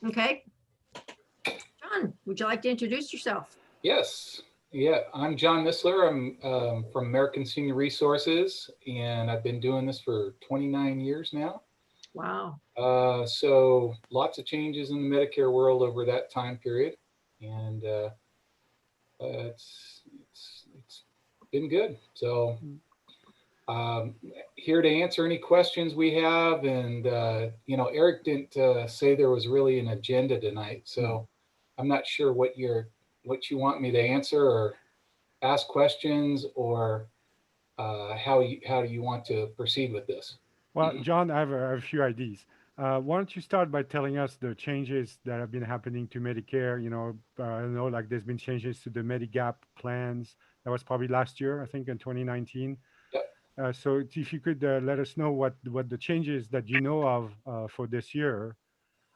Okay. John, would you like to introduce yourself? Yes. Yeah, I'm John Missler. I'm from American Senior Resources, and I've been doing this for 29 years now. Wow. So lots of changes in the Medicare world over that time period, and it's been good. So um, here to answer any questions we have, and Eric didn't say there was really an agenda tonight, Mm. so I'm not sure what you want me to answer or ask questions, or how do you want to proceed with this? Well, John, I have a few ideas. Why don't you start by telling us the changes that have been happening to Medicare? I know like there's been changes to the Medigap plans. That was probably last year, I think, in 2019. Yep. So if you could let us know what the changes that you know of for this year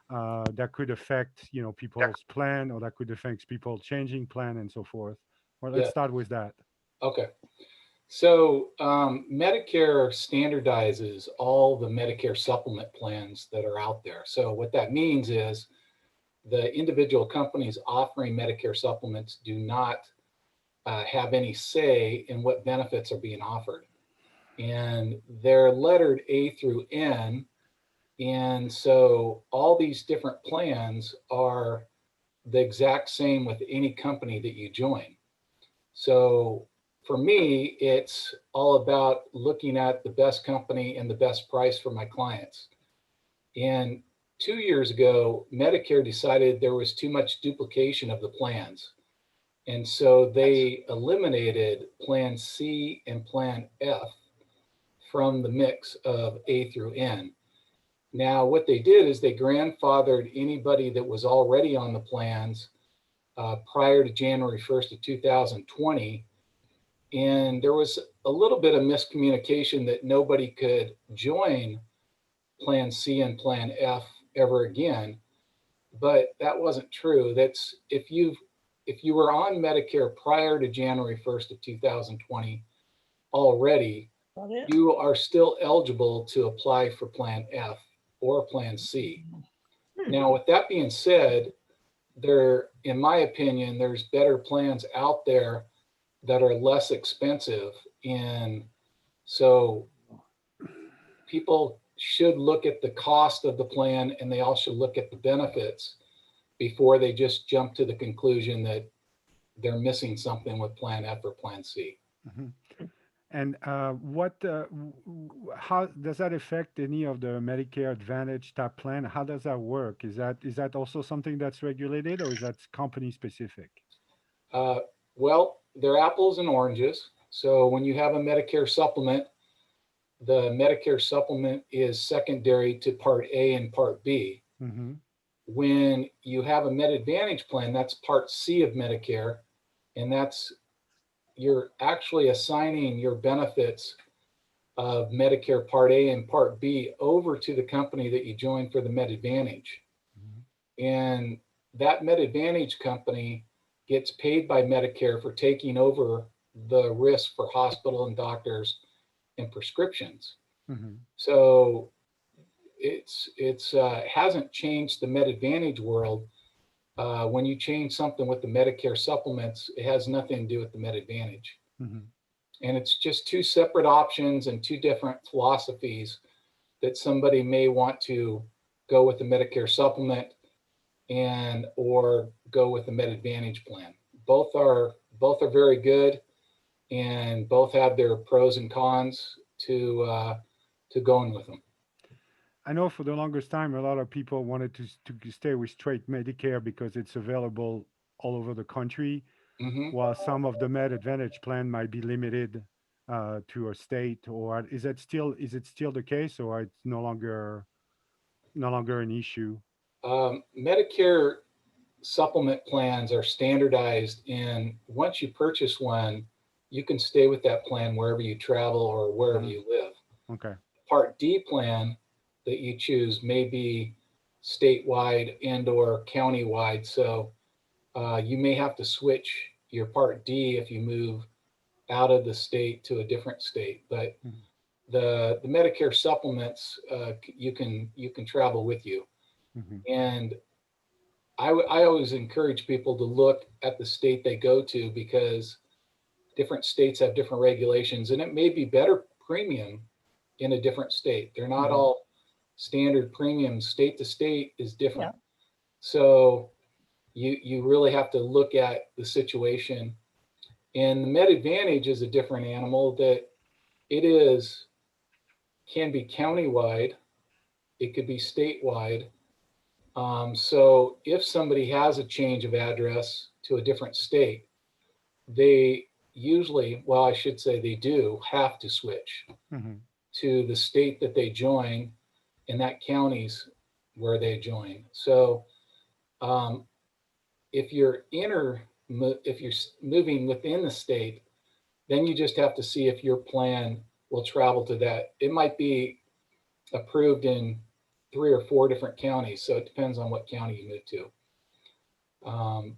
that could affect people's plan or that could affect people changing plan and so forth. Well, let's Yeah. start with that. Okay. So Medicare standardizes all the Medicare supplement plans that are out there. So what that means is the individual companies offering Medicare supplements do not have any say in what benefits are being offered, and they're lettered A through N. And so all these different plans are the exact same with any company that you join. So for me, it's all about looking at the best company and the best price for my clients. And 2 years ago, Medicare decided there was too much duplication of the plans. And so they eliminated Plan C and Plan F from the mix of A through N. Now, what they did is they grandfathered anybody that was already on the plans prior to January 1st of 2020. And there was a little bit of miscommunication that nobody could join Plan C and Plan F ever again. But that wasn't true. That's if you were on Medicare prior to January 1st of 2020 already, Got it. you are still eligible to apply for Plan F or Plan C. Hmm. Now, with that being said, in my opinion, there's better plans out there that are less expensive. And so people should look at the cost of the plan, and they also look at the benefits before they just jump to the conclusion that they're missing something with Plan F or Plan C. Mhm. And how does that affect any of the Medicare Advantage type plan? How does that work? Is that also something that's regulated, or is that company specific? Uh, well, they're apples and oranges. So when you have a Medicare supplement, the Medicare supplement is secondary to Part A and Part B. Mm-hmm. When you have a Med Advantage plan, that's Part C of Medicare, and that's you're actually assigning your benefits of Medicare Part A and Part B over to the company that you joined for the Med Advantage. And that Med Advantage company gets paid by Medicare for taking over the risk for hospital and doctors and prescriptions. Mm-hmm. So it's hasn't changed the Med Advantage world. When you change something with the Medicare supplements, it has nothing to do with the Med Advantage. Mm-hmm. And it's just two separate options and two different philosophies that somebody may want to go with the Medicare supplement and or go with the Med Advantage plan. Both are very good, and both have their pros and cons to going with them. I know for the longest time, a lot of people wanted to stay with straight Medicare because it's available all over the country, Hmm. while some of the Med Advantage plan might be limited to a state. Or is it still the case, or it's no longer an issue? Medicare supplement plans are standardized, and once you purchase one, you can stay with that plan wherever you travel or wherever Mhm. you live. Okay. Part D plan that you choose may be statewide and or countywide. So you may have to switch your Part D if you move out of the state to a different state. But Mhm. the Medicare supplements you can travel with you. Mhm. And I always encourage people to look at the state they go to, because different states have different regulations, and it may be better premium in a different state. They're not all standard premiums. State to state is different. So you really have to look at the situation. And the Med Advantage is a different animal, that it can be countywide, it could be statewide. So if somebody has a change of address to a different state, they usually, well, I should say they do have to switch to the state that they join, and that county's where they join. So if you're moving within the state, then you just have to see if your plan will travel to that. It might be approved in 3 or 4 different counties, so it depends on what county you move to.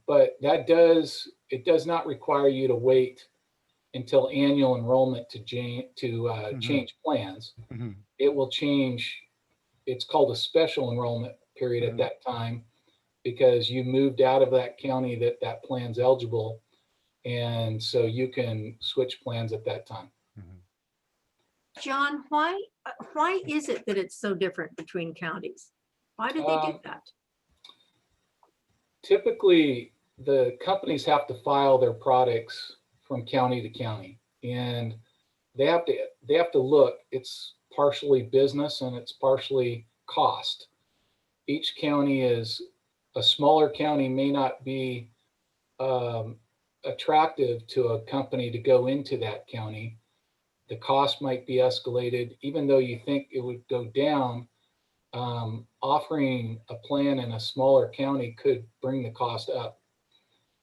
But it does not require you to wait until annual enrollment to change plans. It will change. It's called a special enrollment period at that time, because you moved out of that county that plan's eligible, and so you can switch plans at that time. John, why is it that it's so different between counties? Why do they do that? Typically, the companies have to file their products from county to county, and they have to look. It's partially business and it's partially cost. Each county is a smaller county, may not be attractive to a company to go into that county. The cost might be escalated, even though you think it would go down. Offering a plan in a smaller county could bring the cost up.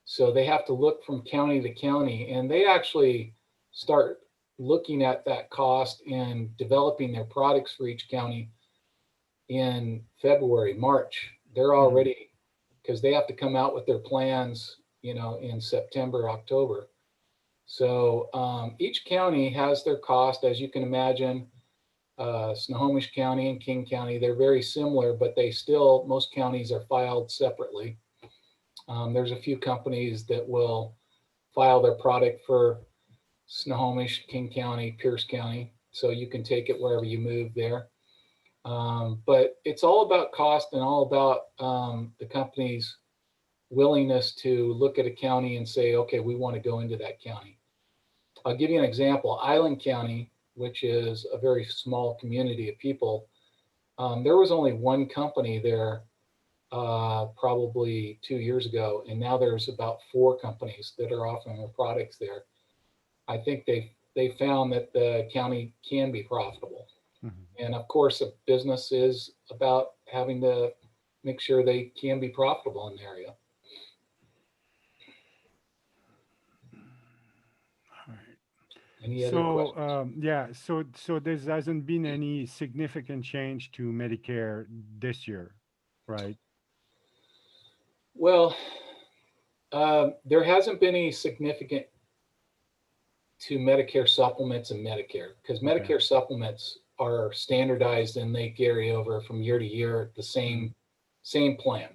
So they have to look from county to county, and they actually start looking at that cost and developing their products for each county in February, March. They're already, because they have to come out with their plans, in September, October. So each county has their cost, as you can imagine. Snohomish County and King County, they're very similar, but most counties are filed separately. There's a few companies that will file their product for Snohomish, King County, Pierce County, so you can take it wherever you move there. But it's all about cost and all about the company's willingness to look at a county and say, okay, we want to go into that county. I'll give you an example. Island County, which is a very small community of people, there was only one company there probably 2 years ago, and now there's about 4 companies that are offering their products there. I think they found that the county can be profitable. And of course, a business is about having to make sure they can be profitable in the area. Any other questions? So there hasn't been any significant change to Medicare this year, right? Well, there hasn't been any significant to Medicare supplements and Medicare, because Medicare supplements are standardized and they carry over from year to year the same plan.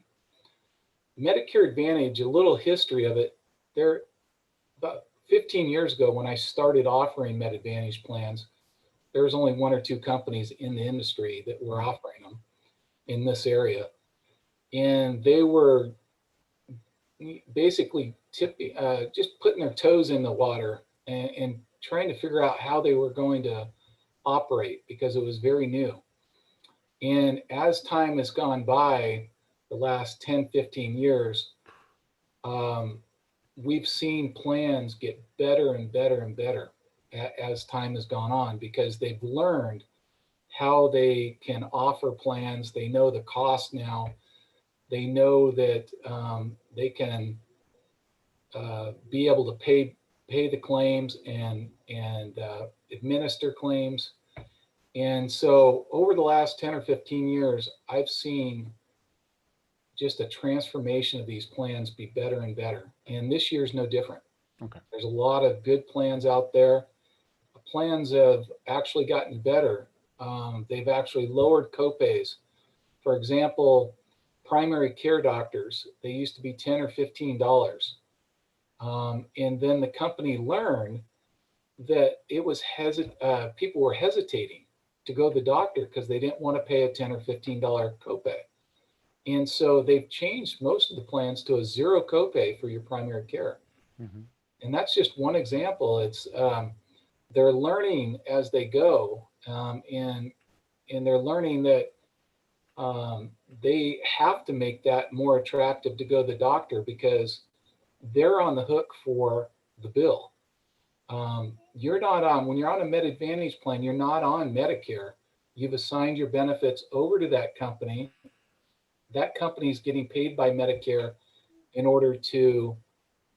Medicare Advantage, a little history of it, there about 15 years ago when I started offering Med Advantage plans, there was only 1 or 2 companies in the industry that were offering them in this area. And they were basically just putting their toes in the water and trying to figure out how they were going to operate, because it was very new. And as time has gone by, the last 10, 15 years, we've seen plans get better and better and better as time has gone on, because they've learned how they can offer plans. They know the cost now. They know that they can be able to pay the claims and administer claims. And so over the last 10 or 15 years, I've seen just a transformation of these plans be better and better. And this year's no different. Okay. There's a lot of good plans out there. The plans have actually gotten better. They've actually lowered copays. For example, primary care doctors. They used to be $10 or $15. And then the company learned that it was people were hesitating to go to the doctor because they didn't want to pay a $10 or $15 copay. And so they've changed most of the plans to a zero copay for your primary care. Mhm. And that's just one example. It's they're learning as they go, and they're learning that they have to make that more attractive to go to the doctor because they're on the hook for the bill. You're not on, when you're on a Med Advantage plan, you're not on Medicare. You've assigned your benefits over to that company. That company is getting paid by Medicare in order to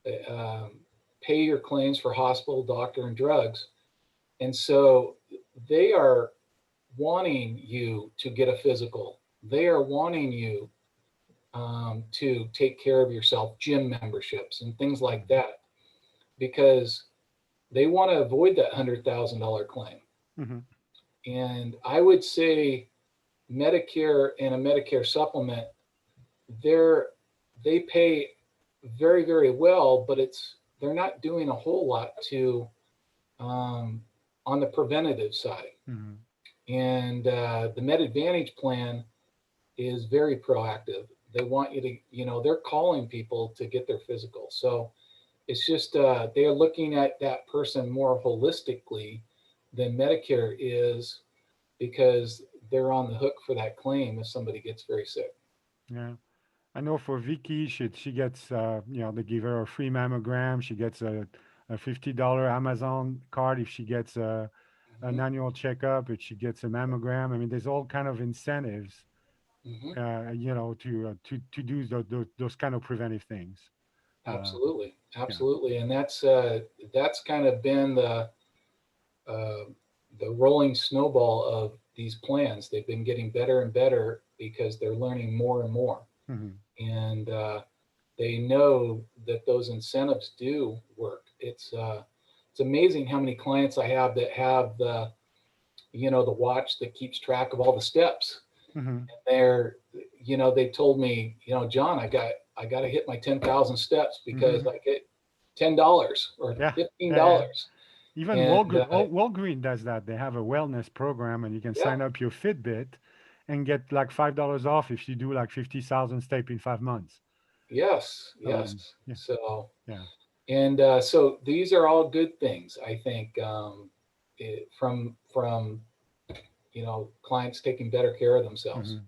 pay your claims for hospital, doctor, and drugs. And so they are wanting you to get a physical. They are wanting you to take care of yourself, gym memberships and things like that, because they want to avoid that $100,000 claim. Mhm. And I would say Medicare and a Medicare supplement, they pay very, very well, but they're not doing a whole lot to on the preventative side. Mhm. And the Med Advantage plan is very proactive. They want you to, they're calling people to get their physical. So it's just they're looking at that person more holistically than Medicare is, because they're on the hook for that claim if somebody gets very sick. Yeah. I know for Vicky, she gets, they give her a free mammogram. She gets a $50 Amazon card if she gets an Hmm. annual checkup, if she gets a mammogram. I mean, there's all kind of incentives, Hmm. to do those kind of preventive things. Uh, Absolutely, yeah. absolutely, and that's kind of been uh, the rolling snowball of these plans. They've been getting better and better because they're learning more and more, Hmm. and they know that those incentives do work. It's amazing how many clients I have that have the watch that keeps track of all the steps. Hmm. They're they told me, John, I got to hit my 10,000 steps because Hmm. I get $10 or Yeah. Yeah. Yeah. $15. Even And Walgreen does that. They have a wellness program, and you can yeah, sign up your Fitbit and get like $5 off if you do like 50,000 steps in 5 months. yes, Um, yes. yeah. So, Yeah. and so these are all good things, I think, from clients taking better care of themselves. Hmm.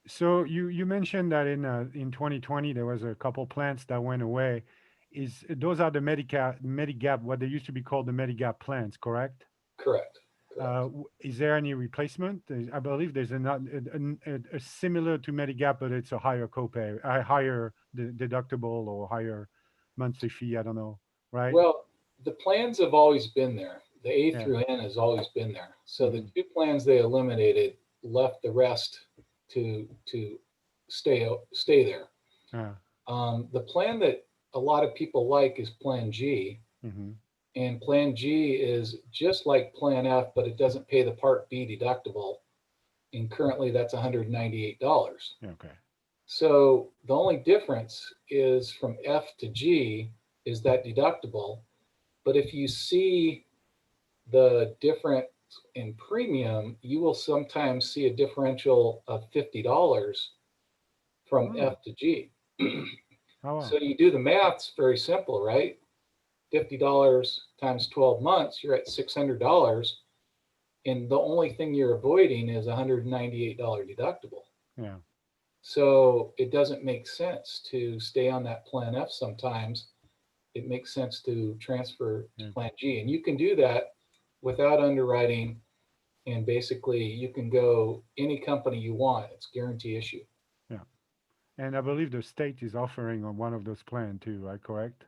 So you mentioned that in 2020 there was a couple plants that went away. Is those are the Medigap, what they used to be called the Medigap plants, correct? Correct. Correct. Is there any replacement? I believe there's a similar to Medigap, but it's a higher copay, a higher deductible or higher monthly fee. I don't know, right? Well, the plans have always been there. The A Yeah. through N has always been there. So the Hmm. two plans they eliminated left the rest to stay there. Uh, The plan that a lot of people like is Plan G, hmm. and Plan G is just like Plan F, but it doesn't pay the Part B deductible, and currently that's $198. Okay. So the only difference is from F to G is that deductible. But if you see the difference in premium, you will sometimes see a differential of $50 from Oh, F to G. oh So wow. you do the maths, very simple, right? $50 times 12 months, you're at $600. And the only thing you're avoiding is $198 deductible. Yeah. So it doesn't make sense to stay on that Plan F sometimes. It makes sense to transfer to Yeah. Plan G. And you can do that without underwriting. And basically, you can go any company you want. It's guarantee issue. Yeah. And I believe the state is offering on one of those plans too, right? Correct?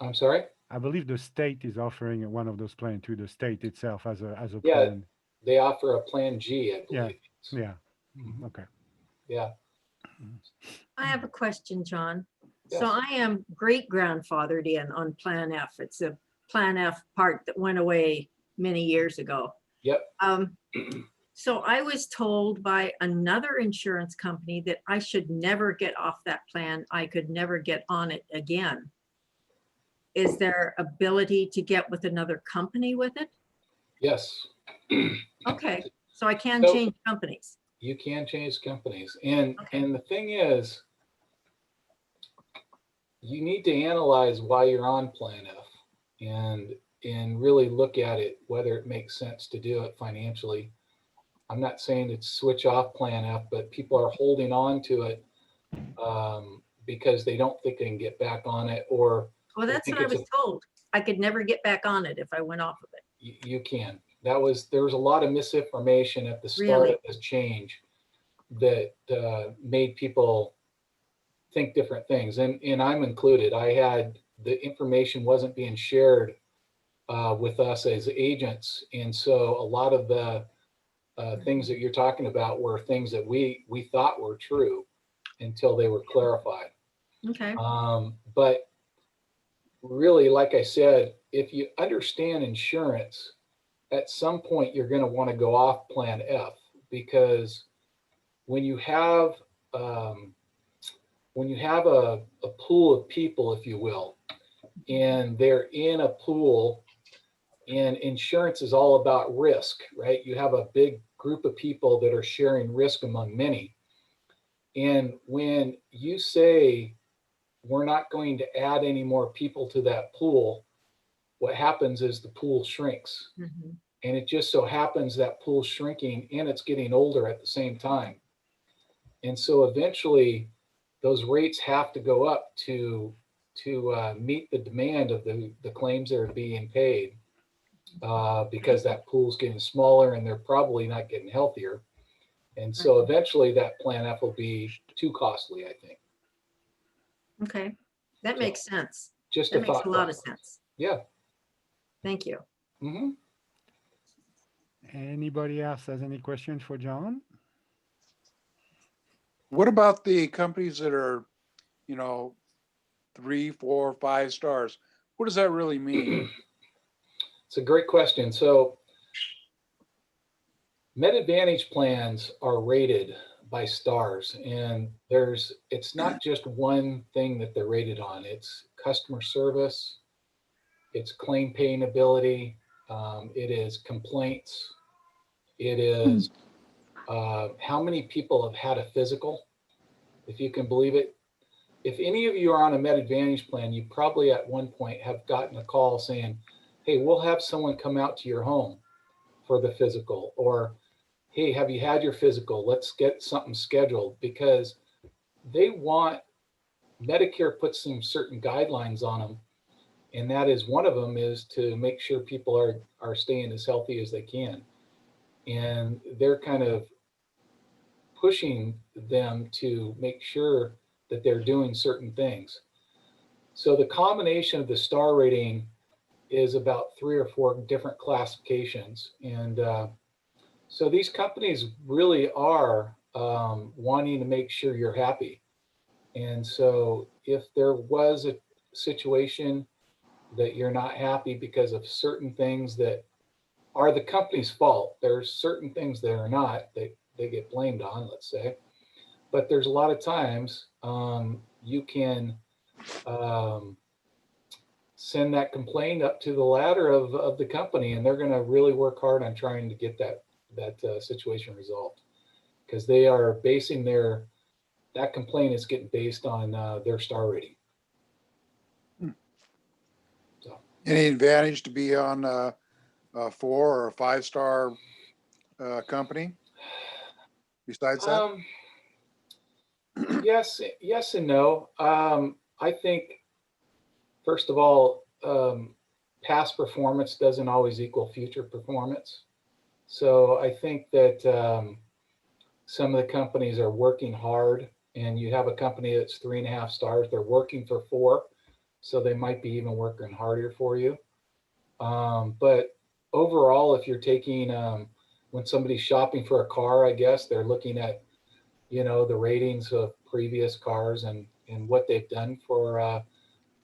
I'm sorry? I believe the state is offering one of those plans to the state itself as a Yeah, plan. they offer a Plan G, I Yeah. believe. Yeah. Mhm. Okay. Yeah. I have a question, John. So Yes. I am great grandfathered in on Plan F. It's a Plan F part that went away many years ago. Yep. Um, So I was told by another insurance company that I should never get off that plan. I could never get on it again. Is there ability to get with another company with it? Yes. Okay, so I can So change companies. you can change companies. And Okay. the thing is, you need to analyze why you're on Plan F and really look at it, whether it makes sense to do it financially. I'm not saying to switch off Plan F, but people are holding on to it because they don't think they can get back on it, or Well, they that's think what I it's was told. I could never get back on it if I went off of it. you can. There was a lot of misinformation at the start Really? of this change that made people think different things, and I'm included. I had the information wasn't being shared with us as agents, and so a lot of the things that you're talking about were things that we thought were true until they were clarified. Okay, But really, like I said, if you understand insurance, at some point you're going to want to go off Plan F, because when you have um, a pool of people, if you will, and they're in a pool, and insurance is all about risk, right? You have a big group of people that are sharing risk among many. And when you say we're not going to add any more people to that pool, what happens is the pool shrinks. mhm, And it just so happens that pool's shrinking and it's getting older at the same time. And so eventually those rates have to go up to meet the demand of the claims that are being paid, because that pool's getting smaller and they're probably not getting healthier. And so eventually that Plan F will be too costly, I think. okay. That So makes sense. just That a makes thought a lot of process. sense. Yeah. Thank you. Mm-hmm. Anybody else has any questions for John? What about the companies that are, you know, 3, 4, 5 stars? What does that really mean? It's a great question. So MedAdvantage plans are rated by stars, and it's not just one thing that they're rated on. It's customer service, it's claim paying ability, it is complaints, it is how many people have had a physical, if you can believe it. If any of you are on a MedAdvantage plan, you probably at one point have gotten a call saying, hey, we'll have someone come out to your home for the physical, or hey, have you had your physical? Let's get something scheduled, because they want, Medicare puts some certain guidelines on them. And that is, one of them is to make sure people are staying as healthy as they can. And they're kind of pushing them to make sure that they're doing certain things. So the combination of the star rating is about 3 or 4 different classifications. And so these companies really are wanting to make sure you're happy. And so if there was a situation that you're not happy because of certain things that are the company's fault, there's certain things that are not, they get blamed on, let's say. But there's a lot of times you can send that complaint up to the ladder of the company, and they're going to really work hard on trying to get that situation resolved, because they are basing that complaint is getting based on their star rating. So Any advantage to be on a 4 or 5 star company besides that? yes and no. I think, first of all, past performance doesn't always equal future performance. So I think that some of the companies are working hard, and you have a company that's 3.5 stars, they're working for 4. So they might be even working harder for you. But overall, if you're taking, when somebody's shopping for a car, I guess they're looking at, the ratings of previous cars and what they've done for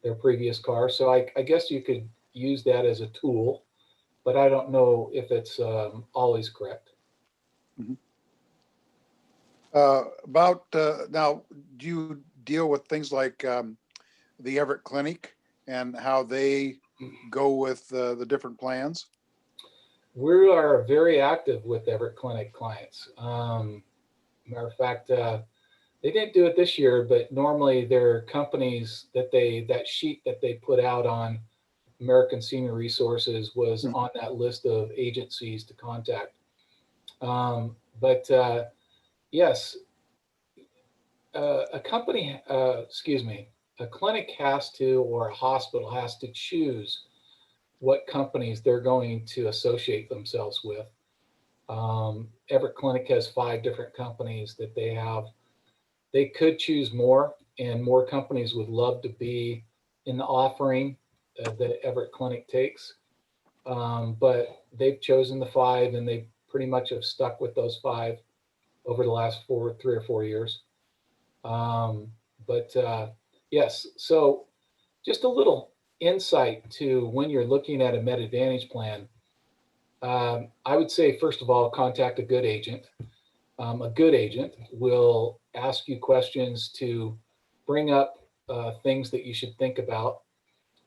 their previous car. So I guess you could use that as a tool, but I don't know if it's always correct. Now, do you deal with things like the Everett Clinic and how they go with the different plans? We are very active with Everett Clinic clients. Matter of fact, they didn't do it this year, but normally there are companies that sheet that they put out on American Senior Resources was on that list of agencies to contact. But yes, a company, a clinic has to, or a hospital has to choose what companies they're going to associate themselves with. Everett Clinic has 5 different companies that they have. They could choose more, and more companies would love to be in the offering that Everett Clinic takes. But they've chosen the 5, and they pretty much have stuck with those 5 over the last 3 or 4 years. Yes, so just a little insight to when you're looking at a Med Advantage plan. I would say, first of all, contact a good agent. A good agent will ask you questions to bring up things that you should think about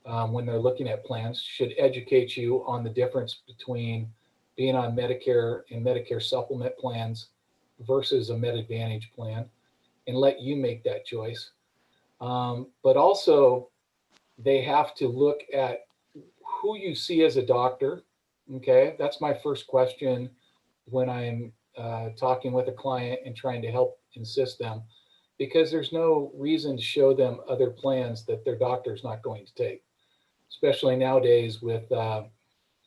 when they're looking at plans, should educate you on the difference between being on Medicare and Medicare supplement plans versus a Med Advantage plan, and let you make that choice. But also, they have to look at who you see as a doctor. Okay, that's my first question when I'm talking with a client and trying to help assist them, because there's no reason to show them other plans that their doctor's not going to take, especially nowadays with a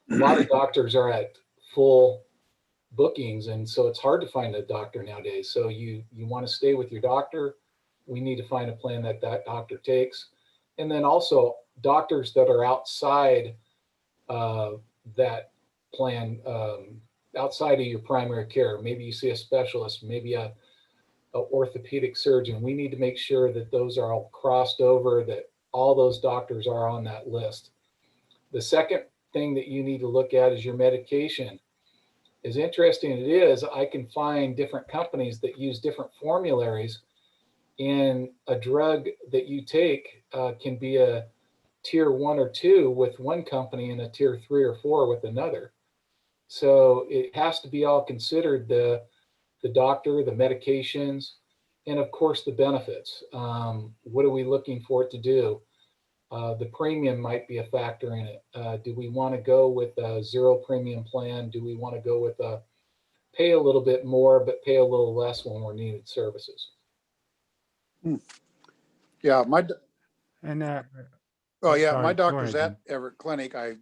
lot of doctors are at full bookings, and so it's hard to find a doctor nowadays. So you want to stay with your doctor. We need to find a plan that doctor takes, and then also doctors that are outside that plan, outside of your primary care. Maybe you see a specialist, maybe a orthopedic surgeon. We need to make sure that those are all crossed over, that all those doctors are on that list. The second thing that you need to look at is your medication. As interesting as it is, I can find different companies that use different formularies, and a drug that you take can be a tier 1 or 2 with one company and a tier 3 or 4 with another. So it has to be all considered, the doctor, the medications, and of course the benefits. What are we looking for it to do? The premium might be a factor in it. Do we want to go with a 0 premium plan? Do we want to go with a pay a little bit more, but pay a little less when we're needed services? Yeah, And my sorry, go doctor's ahead, at Everett Clinic. I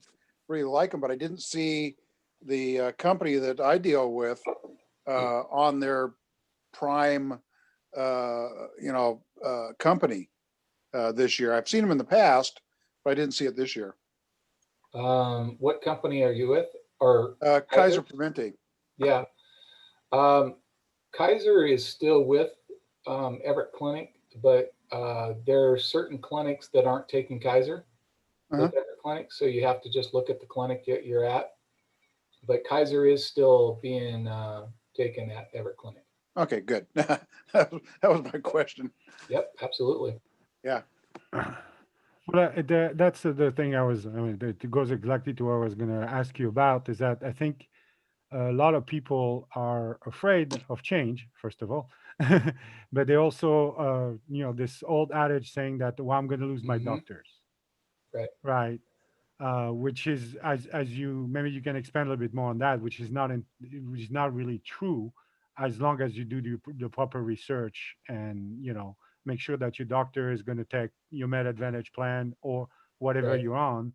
really like him, but I didn't see the company that I deal with on their prime, company this year. I've seen them in the past, but I didn't see it this year. What company are you with? Or Kaiser Permanente. Yeah. Kaiser is still with Everett Clinic, but there are certain clinics that aren't taking Kaiser with Everett Clinic. So you have to just look at the clinic you're at. But Kaiser is still being taken at Everett Clinic. Okay, good. That was my question. Yep, absolutely. Yeah. Well, that's the thing it goes exactly to what I was going to ask you about, is that I think a lot of people are afraid of change, first of all, but they also, this old adage saying that, well, I'm going to lose my doctors. Right. Right. Which is, as you, maybe you can expand a little bit more on that, which is not really true, as long as you do the proper research and, make sure that your doctor is going to take your Med Advantage plan or whatever Right. you're on.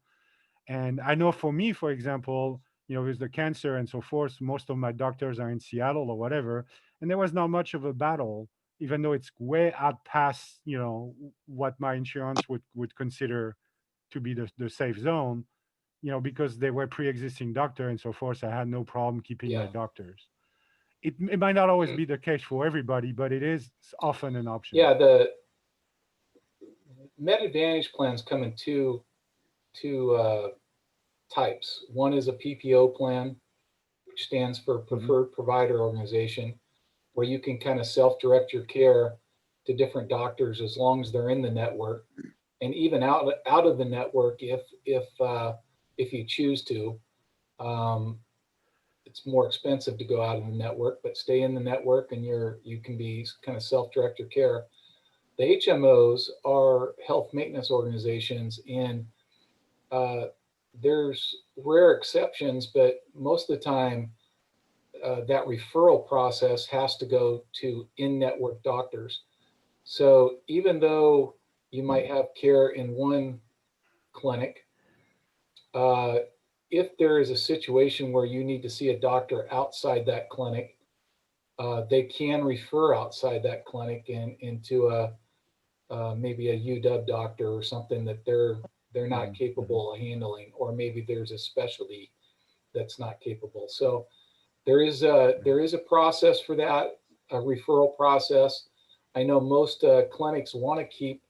And I know for me, for example, with the cancer and so forth, most of my doctors are in Seattle or whatever, and there was not much of a battle, even though it's way out past, what my insurance would consider to be the safe zone, because they were pre-existing doctor and so forth. I had no problem keeping my doctors. It might not always be the case for everybody, but it is often an option. Yeah, the Med Advantage plans come in two types. One is a PPO plan, which stands for Preferred Provider Organization, where you can kind of self-direct your care to different doctors as long as they're in the network, and even out of the network if you choose to. It's more expensive to go out of the network, but stay in the network and you can be kind of self-direct your care. The HMOs are health maintenance organizations, and there's rare exceptions, but most of the time that referral process has to go to in-network doctors. So even though you might have care in one clinic, if there is a situation where you need to see a doctor outside that clinic, they can refer outside that clinic and into maybe a UW doctor or something that they're not capable of handling, or maybe there's a specialty that's not capable. So there is a process for that, a referral process. I know most clinics want to keep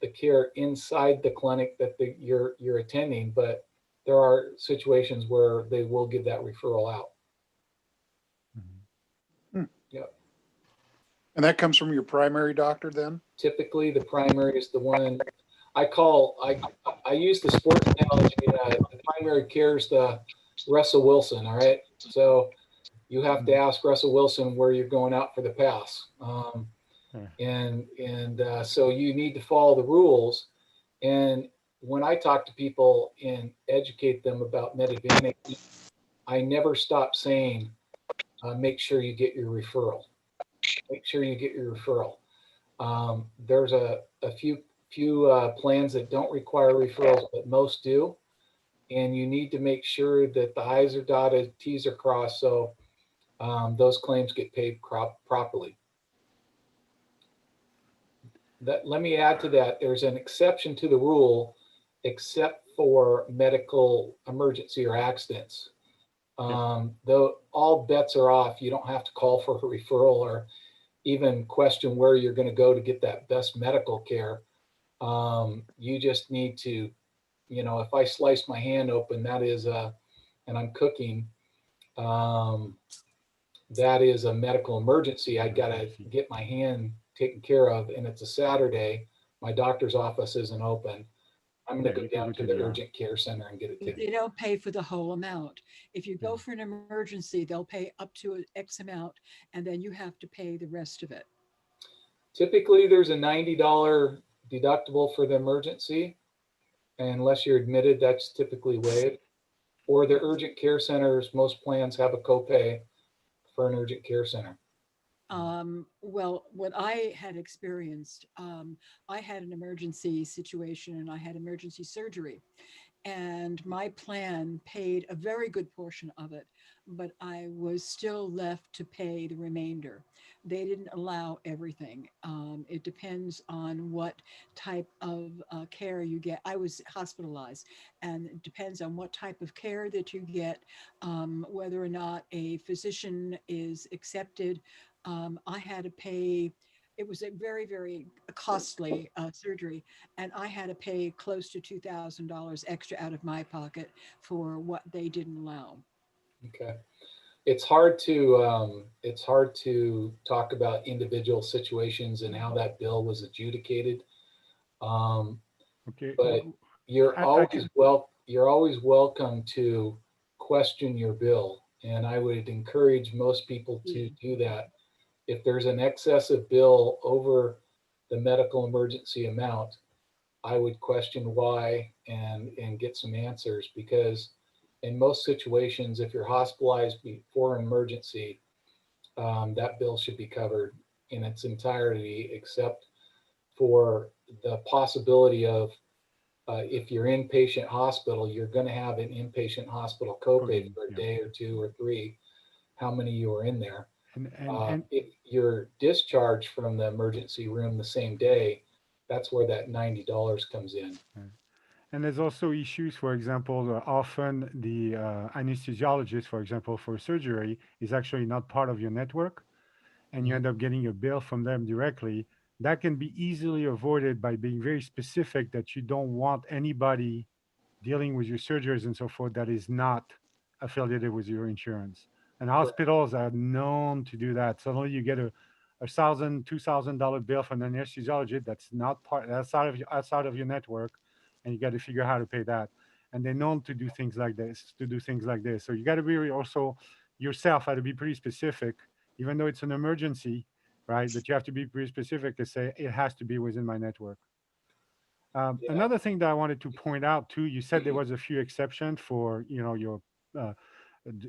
the care inside the clinic that you're attending, but there are situations where they will give that referral out. Yep. And that comes from your primary doctor then? Typically, the primary is the one I use the sports analogy. The primary care is the Russell Wilson. All right. So you have to ask Russell Wilson where you're going out for the pass. So you need to follow the rules. And when I talk to people and educate them about Med Advantage, I never stop saying, make sure you get your referral. Make sure you get your referral. There's a few plans that don't require referrals, but most do. And you need to make sure that the I's are dotted, T's are crossed, so those claims get paid properly. Let me add to that. There's an exception to the rule, except for medical emergency or accidents. Though all bets are off, you don't have to call for a referral or even question where you're going to go to get that best medical care. You just need to, if I slice my hand open, and I'm cooking, that is a medical emergency. I got to get my hand taken care of, and it's a Saturday. My doctor's office isn't open. I'm going to go down to the urgent care center and get it taken. They don't pay for the whole amount. If you go for an emergency, they'll pay up to an X amount, and then you have to pay the rest of it. Typically, there's a $90 deductible for the emergency. And unless you're admitted, that's typically waived. Or the urgent care centers, most plans have a copay for an urgent care center. Well, what I had experienced, I had an emergency situation and I had emergency surgery. And my plan paid a very good portion of it, but I was still left to pay the remainder. They didn't allow everything. It depends on what type of care you get. I was hospitalized, and it depends on what type of care that you get, whether or not a physician is accepted. I had to pay. It was a very, very costly surgery, and I had to pay close to $2,000 extra out of my pocket for what they didn't allow. Okay, it's hard to talk about individual situations and how that bill was adjudicated. Okay. But you're always welcome to question your bill, and I would encourage most people to do that. If there's an excessive bill over the medical emergency amount, I would question why and get some answers, because in most situations, if you're hospitalized before an emergency, that bill should be covered in its entirety, except for the possibility of if you're inpatient hospital, you're going to have an inpatient hospital copay for a day or two or three, how many you are in there. And if you're discharged from the emergency room the same day, that's where that $90 comes in. And there's also issues, for example, often the anesthesiologist, for example, for surgery is actually not part of your network, and you end up getting a bill from them directly. That can be easily avoided by being very specific that you don't want anybody dealing with your surgeries and so forth that is not affiliated with your insurance. And hospitals are known to do that. Suddenly you get a $1,000, $2,000 bill from an anesthesiologist that's not part outside of your network, and you got to figure out how to pay that. And they're known to do things like this, So you got to be also yourself had to be pretty specific, even though it's an emergency, right? But you have to be pretty specific to say it has to be within my network. Yeah. Another thing that I wanted to point out too, you said there was a few exceptions for your uh,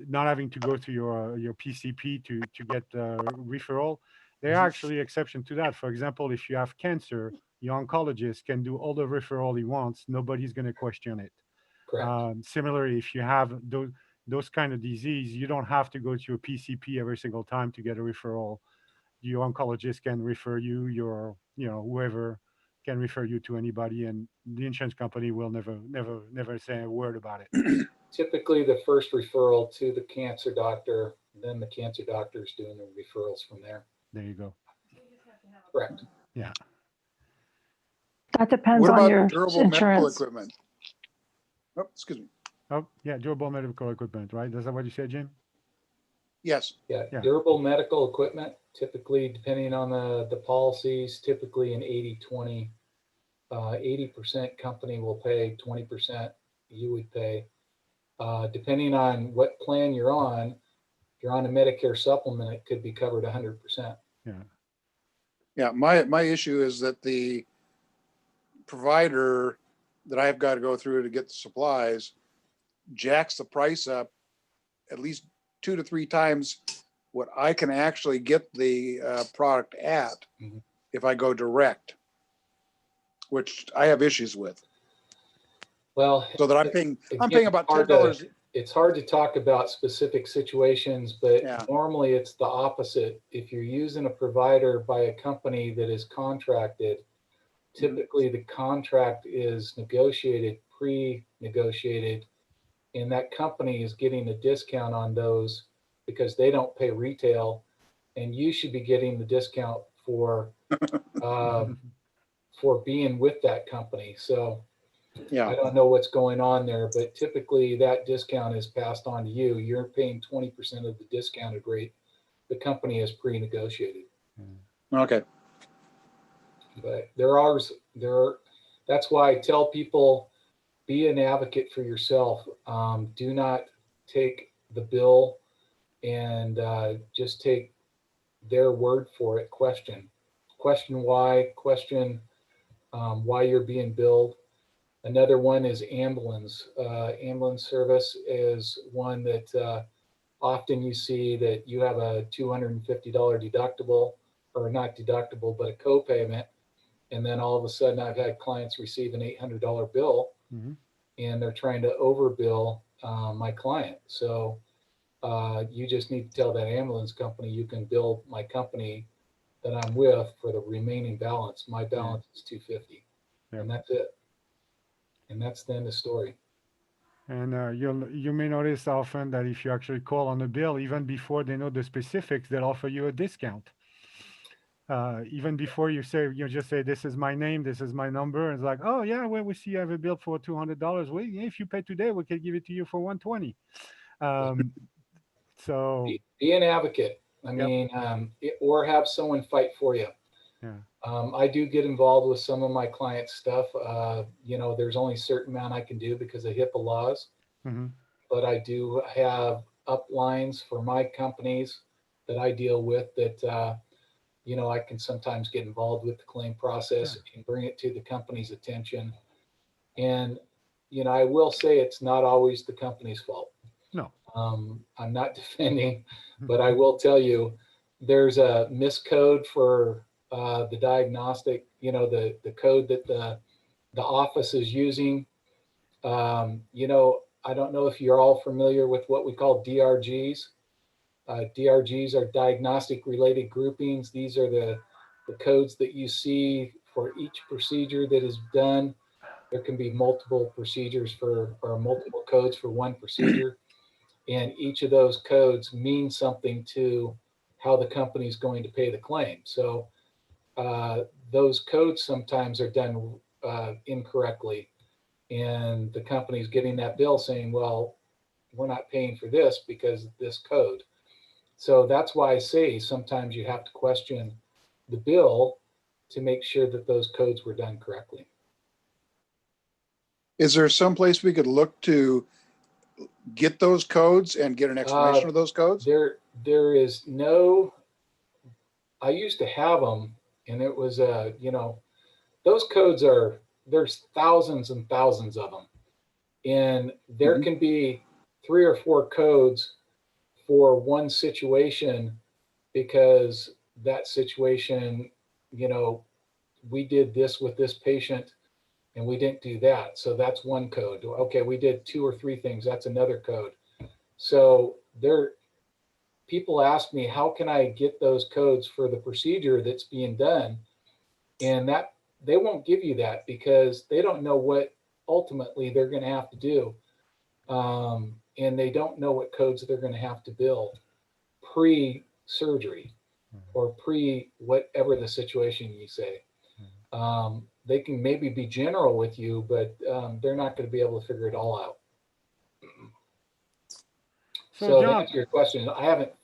not having to go to your PCP to get referral. There are actually exceptions to that. For example, if you have cancer, your oncologist can do all the referral he wants. Nobody's going to question it. Correct. Similarly, if you have those kind of disease, you don't have to go to a PCP every single time to get a referral. Your oncologist can refer you, whoever can refer you to anybody, and the insurance company will never say a word about it. Typically, the first referral to the cancer doctor, then the cancer doctor is doing the referrals from there. There you go. Correct. Yeah. That depends What on about your durable medical insurance. equipment? Oh, excuse me. Oh, yeah, durable medical equipment, right? Is that what you said, Jim? Yes. Yeah, Yeah. durable medical equipment, typically, depending on the policies, typically an 80-20. 80% company will pay, 20% you would pay. Depending on what plan you're on, if you're on a Medicare supplement, it could be covered 100%. Yeah. Yeah, my issue is that the provider that I've got to go through to get the supplies jacks the price up at least 2 to 3 times what I can actually get the product at Mhm. if I go direct, which I have issues with. Well, So that I'm paying again, about hard $10. it's hard to talk about specific situations, but Yeah. normally it's the opposite. If you're using a provider by a company that is contracted, typically the contract is negotiated, pre-negotiated, and that company is getting a discount on those because they don't pay retail, and you should be getting the discount for being with that company. So Yeah. I don't know what's going on there, but typically that discount is passed on to you. You're paying 20% of the discounted rate the company has pre-negotiated. Okay. But that's why I tell people, be an advocate for yourself. Do not take the bill and just take their word for it. Question why, why you're being billed. Another one is ambulance. Ambulance service is one that often you see that you have a $250 deductible, or not deductible, but a copayment. And then all of a sudden I've had clients receive an $800 bill and they're trying to overbill my client. So you just need to tell that ambulance company, you can bill my company that I'm with for the remaining balance. My balance is $250, and that's it. And that's the end of the story. And you may notice often that if you actually call on the bill, even before they know the specifics, they'll offer you a discount. Even before you just say, this is my name, this is my number. And it's like, oh yeah, well, we see you have a bill for $200. Well, if you pay today, we can give it to you for $120. So be an advocate. I mean, or have someone fight for you. Yeah. I do get involved with some of my clients' stuff. There's only a certain amount I can do because of HIPAA laws, but I do have uplines for my companies that I deal with that, I can sometimes get involved with the claim process and bring it to the company's attention. And, I will say it's not always the company's fault. No. I'm not defending, but I will tell you there's a miscode for the diagnostic, the code that the office is using. I don't know if you're all familiar with what we call DRGs. DRGs are diagnostic related groupings. These are the codes that you see for each procedure that is done. There can be multiple procedures or multiple codes for one procedure. And each of those codes means something to how the company is going to pay the claim. So those codes sometimes are done incorrectly, and the company's getting that bill saying, well, we're not paying for this because of this code. So that's why I say sometimes you have to question the bill to make sure that those codes were done correctly. Is there some place we could look to get those codes and get an explanation of those codes? There is no, I used to have them, and it was those codes there's thousands and thousands of them. And there can be 3 or 4 codes for one situation because that situation, we did this with this patient and we didn't do that. So that's one code. Okay, we did 2 or 3 things. That's another code. So people ask me, how can I get those codes for the procedure that's being done? And that they won't give you that because they don't know what ultimately they're going to have to do. And they don't know what codes they're going to have to bill pre-surgery or pre whatever the situation you say. They can maybe be general with you, but they're not going to be able to figure it all out. So to John, answer your question, I haven't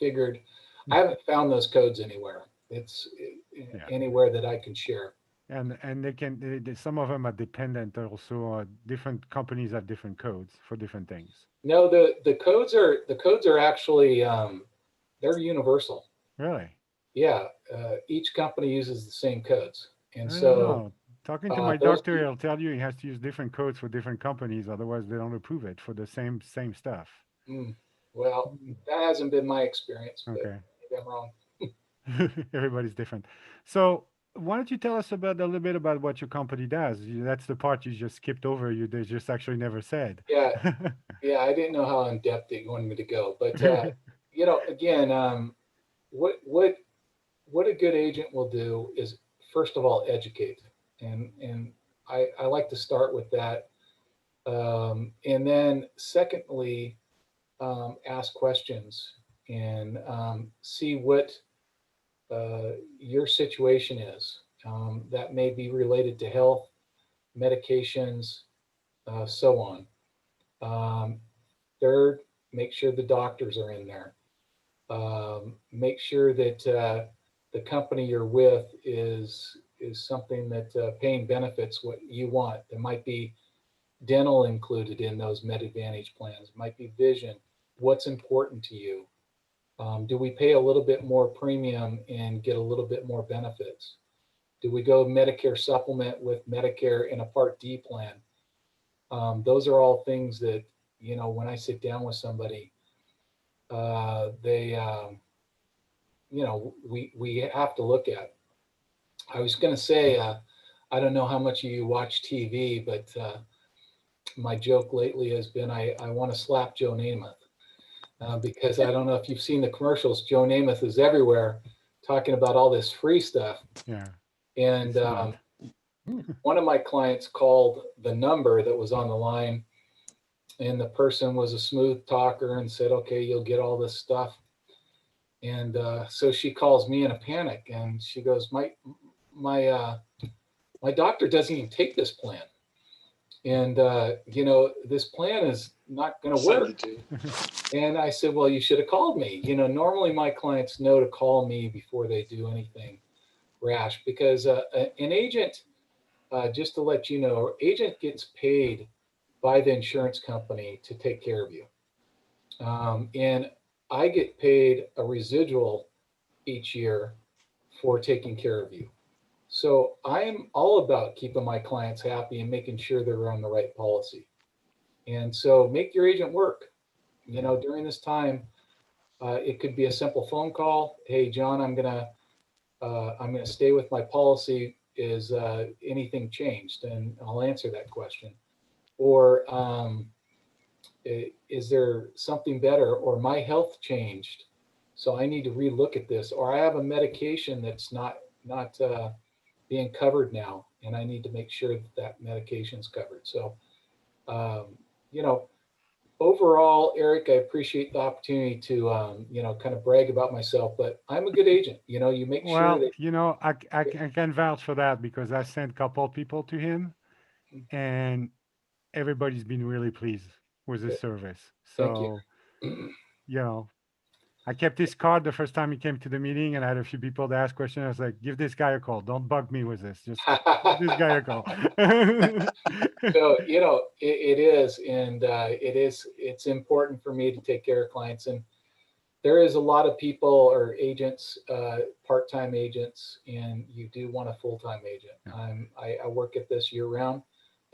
found those codes anywhere. It's anywhere that I can share. and some of them are dependent also. Different companies have different codes for different things. No, the codes are actually they're universal. Really? Yeah, each company uses the same codes, and I so don't know. Talking to my those doctor, he'll tell you he has to use different codes for different companies, otherwise they don't approve it for the same stuff. Well, that hasn't been my experience, but Okay. maybe I'm wrong. Everybody's different. So why don't you tell us a little bit about what your company does? That's the part you just skipped over. They just actually never said. Yeah, yeah, I didn't know how in depth you wanted me to go, but again, what a good agent will do is first of all educate, and I like to start with that, and then secondly, ask questions and see what your situation is. That may be related to health, medications, so on. Third, make sure the doctors are in there. Make sure that the company you're with is something that paying benefits what you want. There might be dental included in those Med Advantage plans. It might be vision. What's important to you? Do we pay a little bit more premium and get a little bit more benefits? Do we go Medicare supplement with Medicare in a Part D plan? Those are all things that, when I sit down with somebody, we have to look at. I was going to say, I don't know how much of you watch TV, but my joke lately has been I want to slap Joe Namath. Because I don't know if you've seen the commercials. Joe Namath is everywhere talking about all this free stuff. Yeah. And one of my clients called the number that was on the line, and the person was a smooth talker and said, okay, you'll get all this stuff. And so she calls me in a panic and she goes, my doctor doesn't even take this plan. And, this plan is not going to work. And I said, well, you should have called me. Normally my clients know to call me before they do anything rash because an agent, just to let you know, agent gets paid by the insurance company to take care of you. And I get paid a residual each year for taking care of you. So I'm all about keeping my clients happy and making sure they're on the right policy. And so make your agent work. During this time, it could be a simple phone call. Hey, John, I'm gonna stay with my policy. Is anything changed? And I'll answer that question. Or is there something better? Or my health changed, so I need to relook at this. Or I have a medication that's not being covered now, and I need to make sure that medication is covered. So, overall, Eric, I appreciate the opportunity to, kind of brag about myself, but I'm a good agent. You make sure that. I can vouch for that because I sent a couple of people to him and everybody's been really pleased with his service. Thank So, you. I kept his card the first time he came to the meeting, and I had a few people that asked questions. I was like, give this guy a call. Don't bug me with this. Just give this guy a call. So, you know, it is, and it's important for me to take care of clients. And there is a lot of people or agents, part-time agents, and you do want a full-time agent. I work at this year round.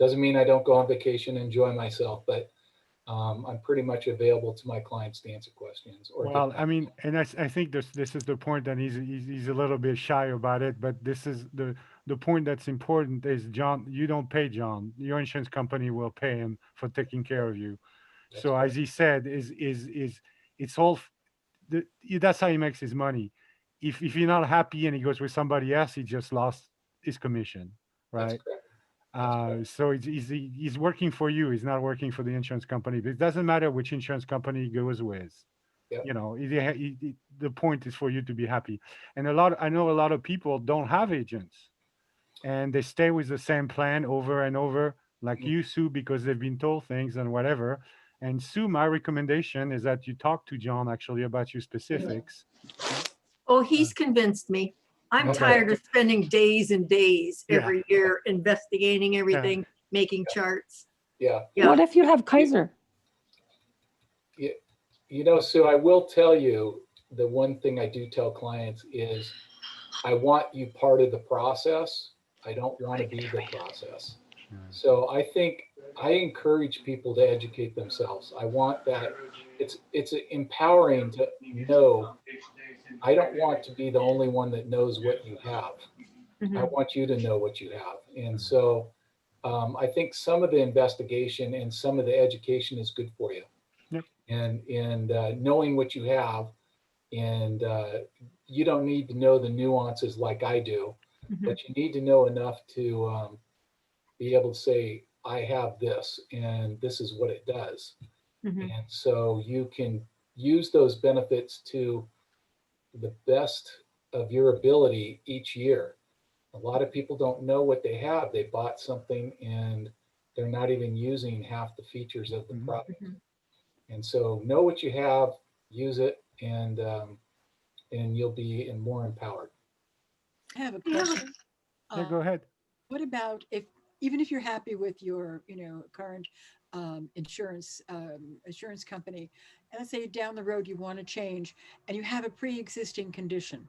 Doesn't mean I don't go on vacation, enjoy myself, but I'm pretty much available to my clients to answer questions. Or Well, I mean, and I think this is the point that he's a little bit shy about it, but this is the point that's important is John, you don't pay John. Your insurance company will pay him for taking care of you. That's So correct. as he said, it's all that's how he makes his money. If you're not happy and he goes with somebody else, he just lost his commission, That's right? correct. That's correct. So he's working for you. He's not working for the insurance company. But it doesn't matter which insurance company he goes with. Yep. You know, the point is for you to be happy. And I know a lot of people don't have agents, and they stay with the same plan over and over, like Mhm. you, Sue, because they've been told things and whatever. And Sue, my recommendation is that you talk to John actually about your specifics. Oh, he's convinced me. I'm Okay. tired of spending days and days Yeah. every year investigating everything, making charts. Yeah. Yeah. What if you have Kaiser? You know, Sue, I will tell you, the one thing I do tell clients is I want you part of the process. I don't want to be the process. So I think I encourage people to educate themselves. I want that. It's empowering to know. I don't want to be the only one that knows what you have. I Mhm. want you to know what you have. And so I think some of the investigation and some of the education is good for you. Yep. And knowing what you have, and you don't need to know the nuances like I do, Mhm. but you need to know enough to be able to say, I have this, and this is what it does. Mhm. And so you can use those benefits to the best of your ability each year. A lot of people don't know what they have. They bought something and they're not even using half the features of the Mhm. product. Mhm. And so know what you have, use it, and you'll be more empowered. I have a We have a- question. Yeah, go Um, ahead. What about even if you're happy with your, current insurance company, and let's say down the road you want to change and you have a pre-existing condition,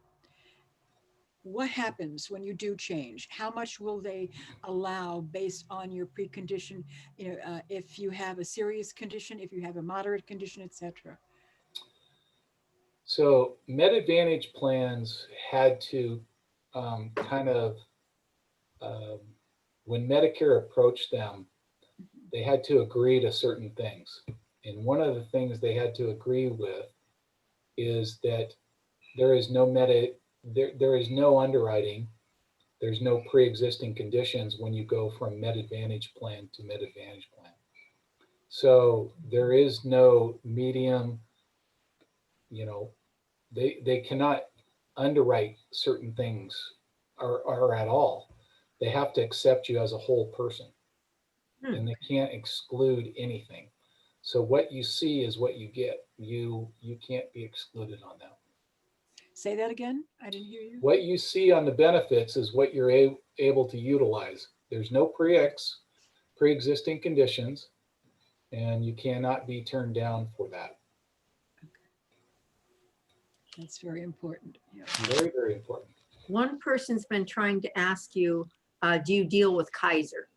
what happens when you do change? How much will they allow based on your precondition? If you have a serious condition, if you have a moderate condition, etc. So MedAdvantage plans had to kind of, um, when Medicare approached them, they had to agree to certain things. And one of the things they had to agree with is that there is no there is no underwriting, there's no pre-existing conditions when you go from MedAdvantage plan to MedAdvantage plan. So there is no medium, you know, they cannot underwrite certain things or at all. They have to accept you as a whole person, Hmm. and they can't exclude anything. So what you see is what you get. You can't be excluded on that. Say that again. I didn't hear you. What you see on the benefits is what you're able to utilize. There's no pre-existing conditions, and you cannot be turned down for that. That's very important. Yeah. Very, very important. One person's been trying to ask you, do you deal with Kaiser?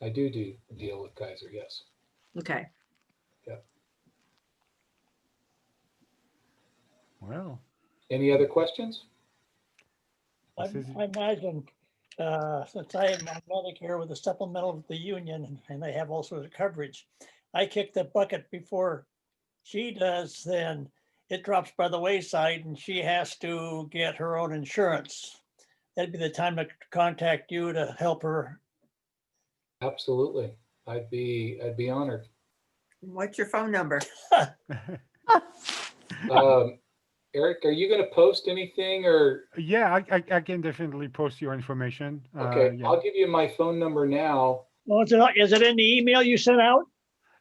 I do deal with Kaiser, yes. Okay. Well, Any other questions? I this is I imagine, since I am on Medicare with a supplemental of the union and they have all sorts of coverage, I kick the bucket before she does, then it drops by the wayside and she has to get her own insurance. That'd be the time to contact you to help her. Absolutely. I'd be honored. What's your phone number? Eric, are you going to post anything or? yeah, I can definitely post your information. Okay, Yeah. I'll give you my phone number now. Well, is it in the email you sent out?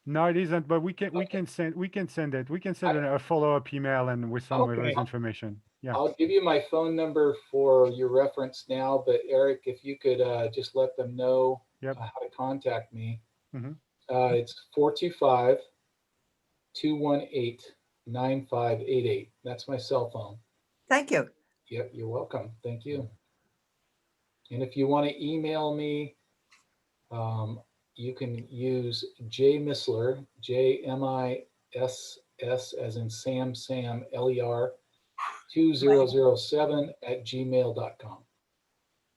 No, it isn't, but we can send it. We can send a follow-up email and with some of Okay. his information. Yeah. I'll give you my phone number for your reference now, but Eric, if you could just let them know Yep. how to contact me. Mhm. It's 425-218-9588. That's my cell phone. Thank you. Yep, you're welcome. Thank you. And if you want to email me, you can use J Missler, JMISS as in Sam, Ler, 2007 @gmail.com.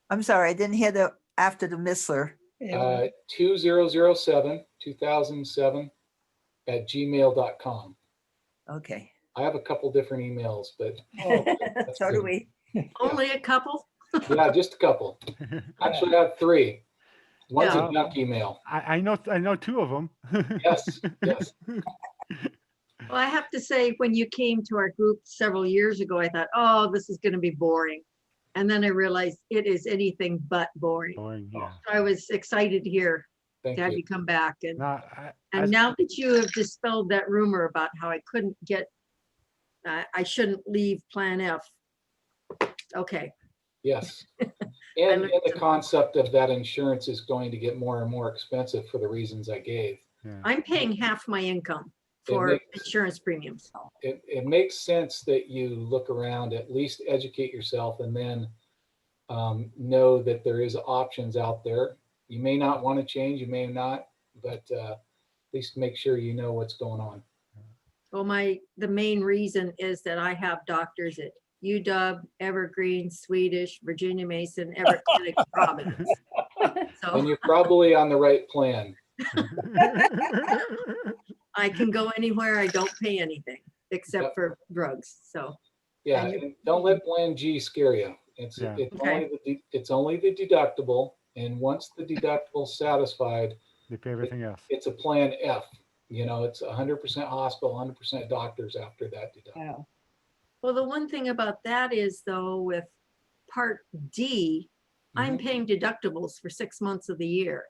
I'm sorry, I didn't hear the after the Missler. 2007 @gmail.com. Okay. I have a couple different emails, but So do we. Only a couple? yeah, just a couple. Actually, I have three. One's Yeah. a junk email. I know two of them. Yes, yes. Well, I have to say, when you came to our group several years ago, I thought, oh, this is going to be boring. And then I realized it is anything but boring. Boring, yeah. So I was excited to hear, Thank to have you. you come back. And, Now, and now that you have dispelled that rumor about how I couldn't get, I shouldn't leave Plan F. Okay. Yes. And look the to- concept of that insurance is going to get more and more expensive for the reasons I gave. yeah. I'm paying half my income for makes- insurance premiums. It makes sense that you look around, at least educate yourself, and then know that there is options out there. You may not want to change, you may not, but at least make sure you know what's going on. Well, the main reason is that I have doctors at UW, Evergreen, Swedish, Virginia Mason, Everett Clinic, Providence. And So you're probably on the right plan. I can go anywhere. I don't pay anything except for drugs. So Yeah, And you- and don't let Plan G scare you. It's Yeah. it's only the deductible, and once the deductible's satisfied, They pay everything else. it's a Plan F. You know, it's 100% hospital, 100% doctors after that deductible. well, the one thing about that is though, with Part D, I'm paying deductibles for 6 months of the year.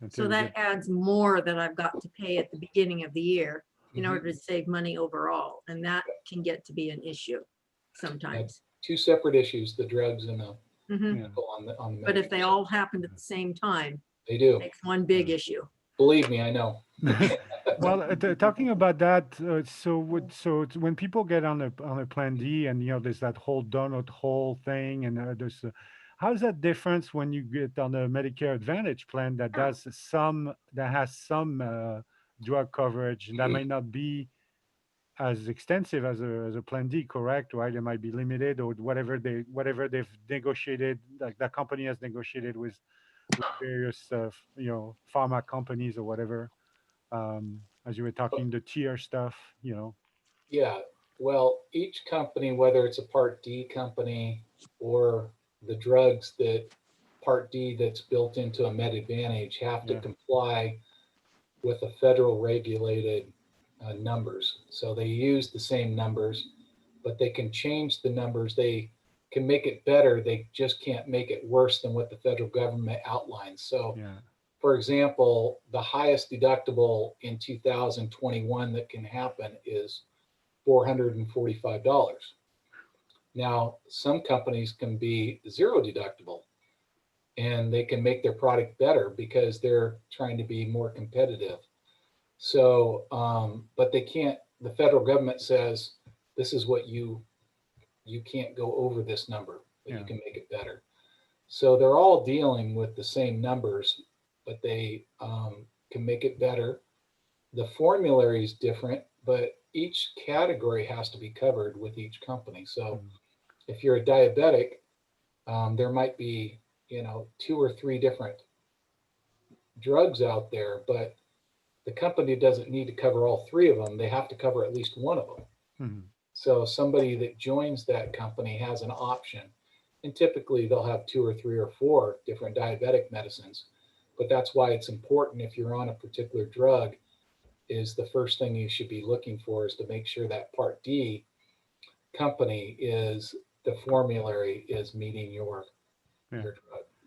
Until So you that adds more that I've got to pay at the beginning of the year in Mhm. order to save money overall. And that can get to be an issue sometimes. Two separate issues: the drugs and the Mhm. Yeah. on the. But if Medicare they side. all happened at the same time, They do. it's one big issue. Believe me, I know. Well, talking about that, when people get on a Plan D, and there's that whole donut hole thing, and there's how's that difference when you get on a Medicare Advantage plan that has some drug coverage that might not be as extensive as a Plan D, correct? Right? It might be limited, or whatever they've negotiated, like that company has negotiated with various pharma companies or whatever. As you were talking, the tier stuff, Yeah. Well, each company, whether it's a Part D company or the drugs that Part D that's built into a Med Advantage, have to Yeah. comply with the federal regulated numbers. So they use the same numbers, but they can change the numbers. They can make it better. They just can't make it worse than what the federal government outlines. So yeah, for example, the highest deductible in 2021 that can happen is $445. Now, some companies can be zero deductible, and they can make their product better because they're trying to be more competitive. So, but they can't, the federal government says, this is what you can't go over this number, but you Yeah. can make it better. So they're all dealing with the same numbers, but they can make it better. The formulary is different, but each category has to be covered with each company. So if you're a diabetic, there might be, 2 or 3 different drugs out there, but the company doesn't need to cover all 3 of them. They have to cover at least one of them. Mhm. So somebody that joins that company has an option. And typically they'll have 2 or 3 or 4 different diabetic medicines. But that's why it's important, if you're on a particular drug, is the first thing you should be looking for is to make sure that Part D company is, the formulary is meeting your Yeah. drug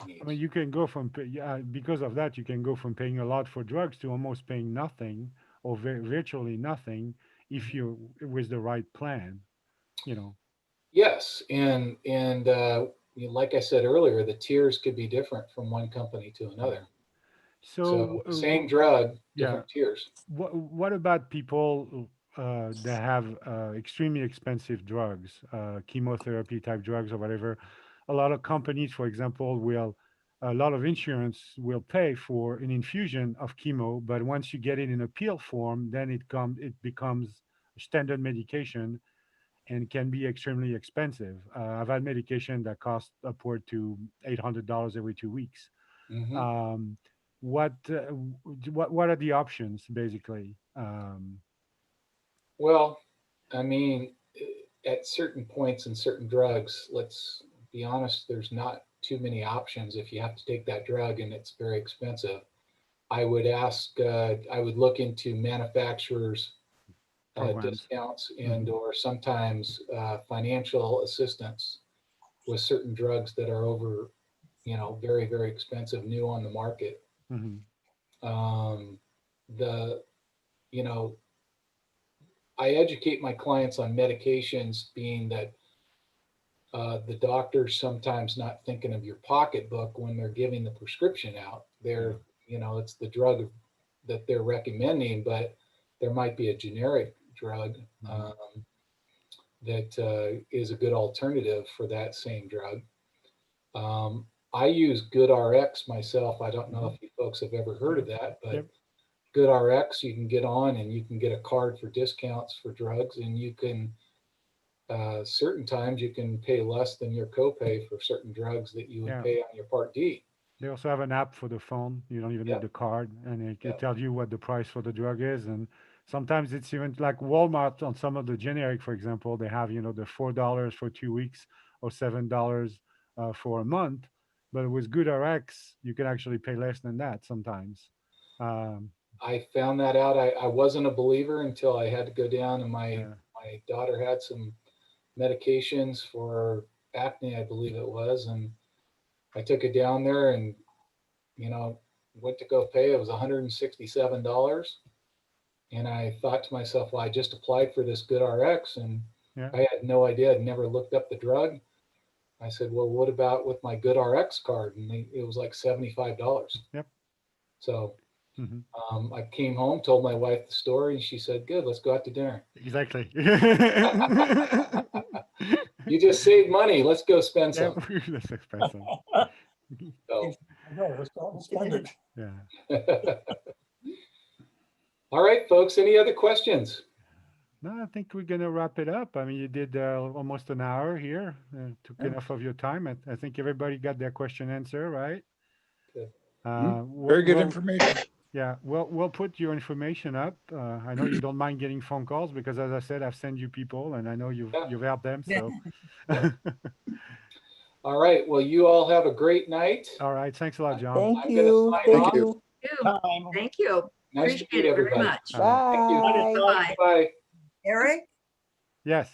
needs. I mean, you can go from because of that, you can go from paying a lot for drugs to almost paying nothing or virtually nothing if you're with the right plan, you know. Yes, and like I said earlier, the tiers could be different from one company to another. So So, same drug, yeah, different tiers. what about people that have extremely expensive drugs, chemotherapy type drugs or whatever? A lot of companies, for example, a lot of insurance will pay for an infusion of chemo, but once you get it in a pill form, then it becomes standard medication and can be extremely expensive. I've had medication that cost upward to $800 every 2 weeks. Hmm. Um, what are the options basically? Well, I mean, at certain points in certain drugs, let's be honest, there's not too many options if you have to take that drug and it's very expensive. I would look into manufacturers' Programs. discounts and Mhm. or sometimes financial assistance with certain drugs that are over, very, very expensive, new on the market. Mhm. Um, the, you know, I educate my clients on medications being that the doctor's sometimes not thinking of your pocketbook when they're giving the prescription out. Yeah. It's the drug that they're recommending, but there might be a generic drug Mhm. that is a good alternative for that same drug. I use GoodRx myself. I don't know if you folks have ever heard of that, but Yep. GoodRx, you can get on and you can get a card for discounts for drugs, and you can certain times you can pay less than your copay for certain drugs that you would Yeah. pay on your Part D. They also have an app for the phone. You don't even need Yep, the card, and it yep. tells you what the price for the drug is. And sometimes it's even like Walmart on some of the generic, for example, they have the $4 for 2 weeks or $7 for a month. But with GoodRx, you can actually pay less than that sometimes. Um, I found that out. I wasn't a believer until I had to go down and yeah. my daughter had some medications for acne, I believe it was, and I took it down there and you know went to go pay. It was $167, and I thought to myself, well, I just applied for this GoodRx, and Yeah. I had no idea. I'd never looked up the drug. I said, well, what about with my GoodRx card? And it was like $75. Yep. So Hmm. I came home, told my wife the story, and she said, good, let's go out to dinner. Exactly. You just saved money. Let's go spend Yeah, some. that's expensive. So, I know, let's go and spend it. Yeah. all right, folks, any other questions? No, I think we're gonna wrap it up. I mean, you did almost an hour here. Took Yeah. enough of your time. I think everybody got their question answer, right? Good. Very good Well, information. yeah, we'll put your information up. I know you don't mind getting phone calls because, as I said, I've sent you people, and I know Yeah. you've helped them. So, All right. Well, you all have a great night. all right, thanks a lot, John. Thank I'm going to you. sign Thank off. you. Um, Thank you. Nice to Appreciate meet it very everybody. much. All right. Thank you. Bye. Bye. Bye. Eric? Yes.